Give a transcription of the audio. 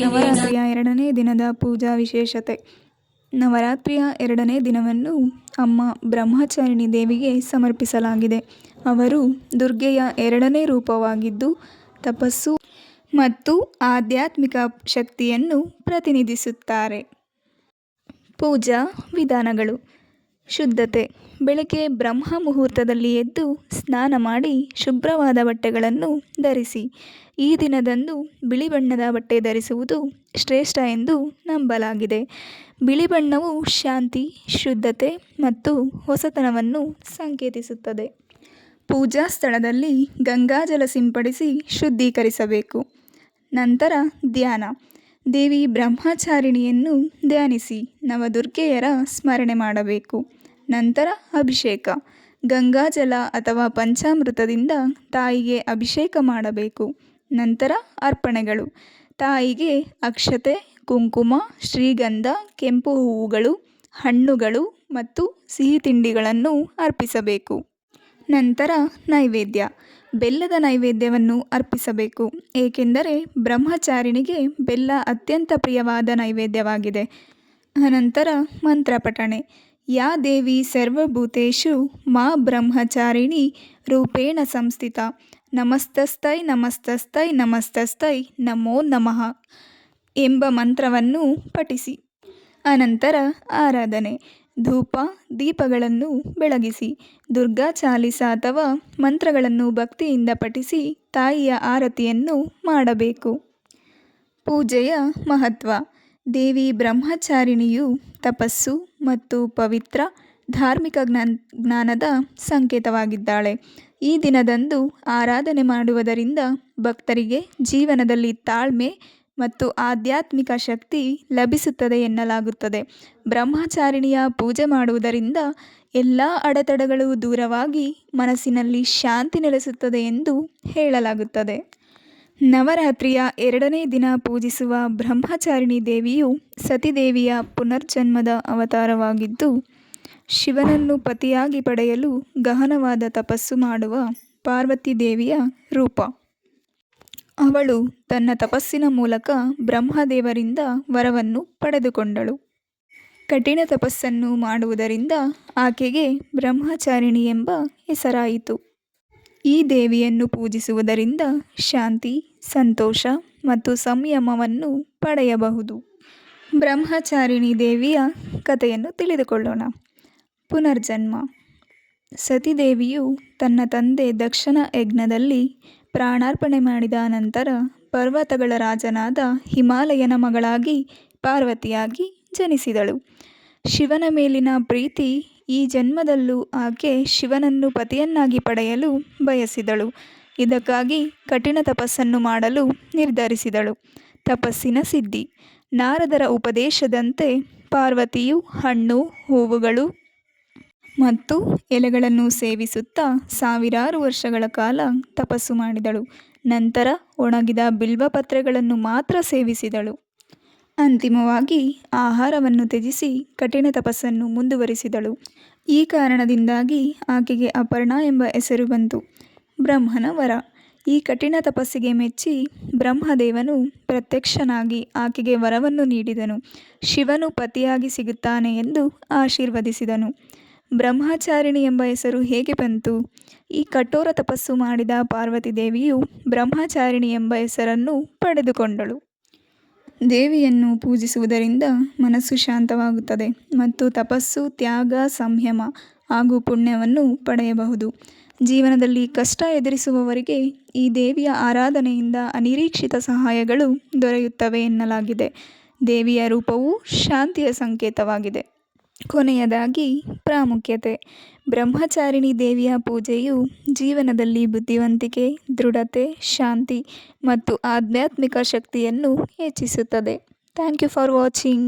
ನವರಾತ್ರಿಯ 2ನೇ ದಿನದ ಪೂಜಾ ವಿಶೇಷತೆ. ನವರಾತ್ರಿಯ 2ನೇ ದಿನವನ್ನು ಅಮ್ಮ ಬ್ರಹ್ಮಚಾರಿಣಿ ದೇವಿಗೆ ಸಮರ್ಪಿಸಲಾಗಿದೆ. ಅವರು ದುರ್ಗೆಯ 2ನೇ ರೂಪವಾಗಿದ್ದು, ತಪಸ್ಸು ಮತ್ತು ಆಧ್ಯಾತ್ಮಿಕ ಶಕ್ತಿಯನ್ನು ಪ್ರತಿನಿಧಿಸುತ್ತಾರೆ. ಪೂಜಾ ವಿಧಾನಗಳು. ಶುದ್ಧತೆ. ಬೆಳಗ್ಗೆ ಬ್ರಹ್ಮ ಮುಹೂರ್ತದಲ್ಲಿ ಎದ್ದು ಸ್ನಾನ ಮಾಡಿ ಶುಭ್ರವಾದ ಬಟ್ಟೆಗಳನ್ನು ಧರಿಸಿ. ಈ ದಿನದಂದು ಬಿಳಿ ಬಣ್ಣದ ಬಟ್ಟೆ ಧರಿಸುವುದು ಶ್ರೇಷ್ಠ ಎಂದು ನಂಬಲಾಗಿದೆ. ಬಿಳಿ ಬಣ್ಣವು ಶಾಂತಿ, ಶುದ್ಧತೆ ಮತ್ತು ಹೊಸತನವನ್ನು ಸಂಕೇತಿಸುತ್ತದೆ. ಪೂಜಾ ಸ್ಥಳದಲ್ಲಿ ಗಂಗಾಜಲ ಸಿಂಪಡಿಸಿ ಶುದ್ಧೀಕರಿಸಬೇಕು. ನಂತರ ಧ್ಯಾನ. ದೇವಿ ಬ್ರಹ್ಮಚಾರಿಣಿಯನ್ನು ಧ್ಯಾನಿಸಿ ನವದುರ್ಗೆಯರ ಸ್ಮರಣೆ ಮಾಡಬೇಕು. ನಂತರ ಅಭಿಷೇಕ. ಗಂಗಾಜಲ ಅಥವಾ ಪಂಚಾಮೃತದಿಂದ ತಾಯಿಗೆ ಅಭಿಷೇಕ ಮಾಡಬೇಕು. ನಂತರ ಅರ್ಪಣೆಗಳು. ತಾಯಿಗೆ ಅಕ್ಷತೆ, ಕುಂಕುಮ, ಶ್ರೀಗಂಧ, ಕೆಂಪು ಹೂವುಗಳು, ಹಣ್ಣುಗಳು ಮತ್ತು ಸಿಹಿ ತಿಂಡಿಗಳನ್ನು ಅರ್ಪಿಸಬೇಕು. ನಂತರ ನೈವೇದ್ಯ. ಬೆಲ್ಲದ ನೈವೇದ್ಯವನ್ನು ಅರ್ಪಿಸಬೇಕು, ಏಕೆಂದರೆ ಬ್ರಹ್ಮಚಾರಿಣಿಗೆ ಬೆಲ್ಲ ಅತ್ಯಂತ ಪ್ರಿಯವಾದ ನೈವೇದ್ಯವಾಗಿದೆ. ಅನಂತರ ಮಂತ್ರ ಪಠಣೆ. ಯಾ ದೇವಿ ಸರ್ವಭೂತೇಷು ಮಾ ಬ್ರಹ್ಮಚಾರಿಣಿ ರೂಪೇಣ ಸಂಸ್ಥಿತ ನಮಸ್ತಸ್ತೈ ನಮಸ್ತಸ್ತೈ ನಮಸ್ತಸ್ತೈ ನಮೋ ನಮಃ ಎಂಬ ಮಂತ್ರವನ್ನು ಪಠಿಸಿ. ಅನಂತರ ಆರಾಧನೆ. ಧೂಪ, ದೀಪಗಳನ್ನು ಬೆಳಗಿಸಿ ದುರ್ಗಾ ಚಾಲಿಸ ಅಥವಾ ಮಂತ್ರಗಳನ್ನು ಭಕ್ತಿಯಿಂದ ಪಠಿಸಿ ತಾಯಿಯ ಆರತಿಯನ್ನು ಮಾಡಬೇಕು. ಪೂಜೆಯ ಮಹತ್ವ. ದೇವಿ ಬ್ರಹ್ಮಚಾರಿಣಿಯು ತಪಸ್ಸು ಮತ್ತು ಪವಿತ್ರ ಧಾರ್ಮಿಕ ಜ್ಞಾನದ ಸಂಕೇತವಾಗಿದ್ದಾಳೆ. ಈ ದಿನದಂದು ಆರಾಧನೆ ಮಾಡುವುದರಿಂದ ಭಕ್ತರಿಗೆ ಜೀವನದಲ್ಲಿ ತಾಳ್ಮೆ ಮತ್ತು ಆಧ್ಯಾತ್ಮಿಕ ಶಕ್ತಿ ಲಭಿಸುತ್ತದೆ ಎನ್ನಲಾಗುತ್ತದೆ. ಬ್ರಹ್ಮಚಾರಿಣಿಯ ಪೂಜೆ ಮಾಡುವುದರಿಂದ ಎಲ್ಲ ಅಡೆತಡೆಗಳು ದೂರವಾಗಿ ಮನಸ್ಸಿನಲ್ಲಿ ಶಾಂತಿ ನೆಲೆಸುತ್ತದೆ ಎಂದು ಹೇಳಲಾಗುತ್ತದೆ. ನವರಾತ್ರಿಯ 2ನೇ ದಿನ ಪೂಜಿಸುವ ಬ್ರಹ್ಮಚಾರಿಣಿ ದೇವಿಯು ಸತಿದೇವಿಯ ಪುನರ್ಜನ್ಮದ ಅವತಾರವಾಗಿದ್ದು, ಶಿವನನ್ನು ಪತಿಯಾಗಿ ಪಡೆಯಲು ಗಹನವಾದ ತಪಸ್ಸು ಮಾಡುವ ಪಾರ್ವತಿ ದೇವಿಯ ರೂಪ. ಅವಳು ತನ್ನ ತಪಸ್ಸಿನ ಮೂಲಕ ಬ್ರಹ್ಮದೇವರಿಂದ ವರವನ್ನು ಪಡೆದುಕೊಂಡಳು. ಕಠಿಣ ತಪಸ್ಸನ್ನು ಮಾಡುವುದರಿಂದ ಆಕೆಗೆ ಬ್ರಹ್ಮಚಾರಿಣಿ ಎಂಬ ಹೆಸರಾಯಿತು. ಈ ದೇವಿಯನ್ನು ಪೂಜಿಸುವುದರಿಂದ ಶಾಂತಿ, ಸಂತೋಷ ಮತ್ತು ಸಂಯಮವನ್ನು ಪಡೆಯಬಹುದು. ಬ್ರಹ್ಮಚಾರಿಣಿ ದೇವಿಯ ಕಥೆಯನ್ನು ತಿಳಿದುಕೊಳ್ಳೋಣ. ಪುನರ್ಜನ್ಮ. ಸತಿದೇವಿಯು ತನ್ನ ತಂದೆ ದಕ್ಷನ ಯಜ್ಞದಲ್ಲಿ ಪ್ರಾಣಾರ್ಪಣೆ ಮಾಡಿದ ನಂತರ ಪರ್ವತಗಳ ರಾಜನಾದ ಹಿಮಾಲಯನ ಮಗಳಾಗಿ ಪಾರ್ವತಿಯಾಗಿ ಜನಿಸಿದಳು. ಶಿವನ ಮೇಲಿನ ಪ್ರೀತಿ ಈ ಜನ್ಮದಲ್ಲೂ ಆಕೆ ಶಿವನನ್ನು ಪತಿಯನ್ನಾಗಿ ಪಡೆಯಲು ಬಯಸಿದಳು. ಇದಕ್ಕಾಗಿ ಕಠಿಣ ತಪಸ್ಸನ್ನು ಮಾಡಲು ನಿರ್ಧರಿಸಿದಳು. ತಪಸ್ಸಿನ ಸಿದ್ಧಿ. ನಾರದರ ಉಪದೇಶದಂತೆ ಪಾರ್ವತಿಯು ಹಣ್ಣು, ಹೂವುಗಳು ಮತ್ತು ಎಲೆಗಳನ್ನು ಸೇವಿಸುತ್ತಾ ಸಾವಿರಾರು ವರ್ಷಗಳ ಕಾಲ ತಪಸ್ಸು ಮಾಡಿದಳು. ನಂತರ ಒಣಗಿದ ಬಿಲ್ವಪತ್ರೆಗಳನ್ನು ಮಾತ್ರ ಸೇವಿಸಿದಳು. ಅಂತಿಮವಾಗಿ ಆಹಾರವನ್ನು ತ್ಯಜಿಸಿ ಕಠಿಣ ತಪಸ್ಸನ್ನು ಮುಂದುವರಿಸಿದಳು. ಈ ಕಾರಣದಿಂದಾಗಿ ಆಕೆಗೆ ಅಪರ್ಣಾ ಎಂಬ ಹೆಸರು ಬಂತು. ಬ್ರಹ್ಮನ ವರ. ಈ ಕಠಿಣ ತಪಸ್ಸಿಗೆ ಮೆಚ್ಚಿ ಬ್ರಹ್ಮದೇವನು ಪ್ರತ್ಯಕ್ಷನಾಗಿ ಆಕೆಗೆ ವರವನ್ನು ನೀಡಿದನು. ಶಿವನು ಪತಿಯಾಗಿ ಸಿಗುತ್ತಾನೆ ಎಂದು ಆಶೀರ್ವದಿಸಿದನು. ಬ್ರಹ್ಮಚಾರಿಣಿ ಎಂಬ ಹೆಸರು ಹೇಗೆ ಬಂತು? ಈ ಕಠೋರ ತಪಸ್ಸು ಮಾಡಿದ ಪಾರ್ವತಿ ದೇವಿಯು ಬ್ರಹ್ಮಚಾರಿಣಿ ಎಂಬ ಹೆಸರನ್ನು ಪಡೆದುಕೊಂಡಳು. ದೇವಿಯನ್ನು ಪೂಜಿಸುವುದರಿಂದ ಮನಸ್ಸು ಶಾಂತವಾಗುತ್ತದೆ ಮತ್ತು ತಪಸ್ಸು, ತ್ಯಾಗ, ಸಂಯಮ ಹಾಗೂ ಪುಣ್ಯವನ್ನು ಪಡೆಯಬಹುದು. ಜೀವನದಲ್ಲಿ ಕಷ್ಟ ಎದುರಿಸುವವರಿಗೆ ಈ ದೇವಿಯ ಆರಾಧನೆಯಿಂದ ಅನಿರೀಕ್ಷಿತ ಸಹಾಯಗಳು ದೊರೆಯುತ್ತವೆ ಎನ್ನಲಾಗಿದೆ. ದೇವಿಯ ರೂಪವು ಶಾಂತಿಯ ಸಂಕೇತವಾಗಿದೆ. ಕೊನೆಯದಾಗಿ ಪ್ರಾಮುಖ್ಯತೆ. ಬ್ರಹ್ಮಚಾರಿಣಿ ದೇವಿಯ ಪೂಜೆಯು ಜೀವನದಲ್ಲಿ ಬುದ್ಧಿವಂತಿಕೆ, ದೃಢತೆ, ಶಾಂತಿ ಮತ್ತು ಆಧ್ಯಾತ್ಮಿಕ ಶಕ್ತಿಯನ್ನು ಹೆಚ್ಚಿಸುತ್ತದೆ. Thank you for watching.